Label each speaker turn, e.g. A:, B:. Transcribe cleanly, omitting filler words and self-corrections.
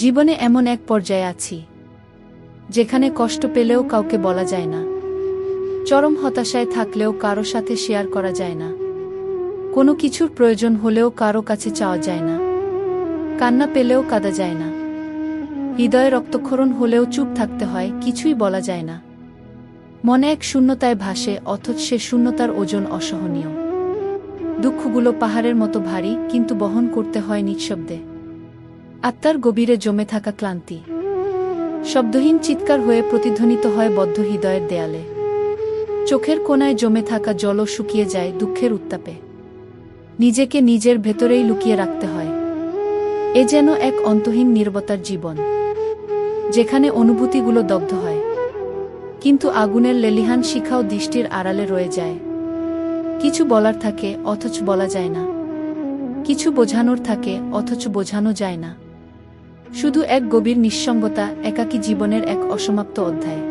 A: জীবনে এমন এক পর্যায়ে আছি যেখানে কষ্ট পেলেও কাউকে বলা যায় না, চরম হতাশায় থাকলেও কারো সাথে শেয়ার করা যায় না, কোনো কিছুর প্রয়োজন হলেও কারো কাছে চাওয়া যায় না, কান্না পেলেও কাঁদা যায় না, হৃদয়ে রক্তক্ষরণ হলেও চুপ থাকতে হয়, কিছুই বলা যায় না। মনে এক শূন্যতায় ভাসে, অথচ সে শূন্যতার ওজন অসহনীয়। দুঃখগুলো পাহাড়ের মতো ভারী, কিন্তু বহন করতে হয় নিঃশব্দে। আত্মার গভীরে জমে থাকা ক্লান্তি শব্দহীন চিৎকার হয়ে প্রতিধ্বনিত হয় বদ্ধ হৃদয়ের দেয়ালে। চোখের কোণায় জমে থাকা জলও শুকিয়ে যায় দুঃখের উত্তাপে। নিজেকে নিজের ভেতরেই লুকিয়ে রাখতে হয়। এ যেন এক অন্তহীন নীরবতার জীবন, যেখানে অনুভূতিগুলো দগ্ধ হয়, কিন্তু আগুনের লেলিহান শিখাও দৃষ্টির আড়ালে রয়ে যায়। কিছু বলার থাকে, অথচ বলা যায় না। কিছু বোঝানোর থাকে, অথচ বোঝানো যায় না। শুধু এক গভীর নিঃসঙ্গতা, একাকী জীবনের এক অসমাপ্ত অধ্যায়।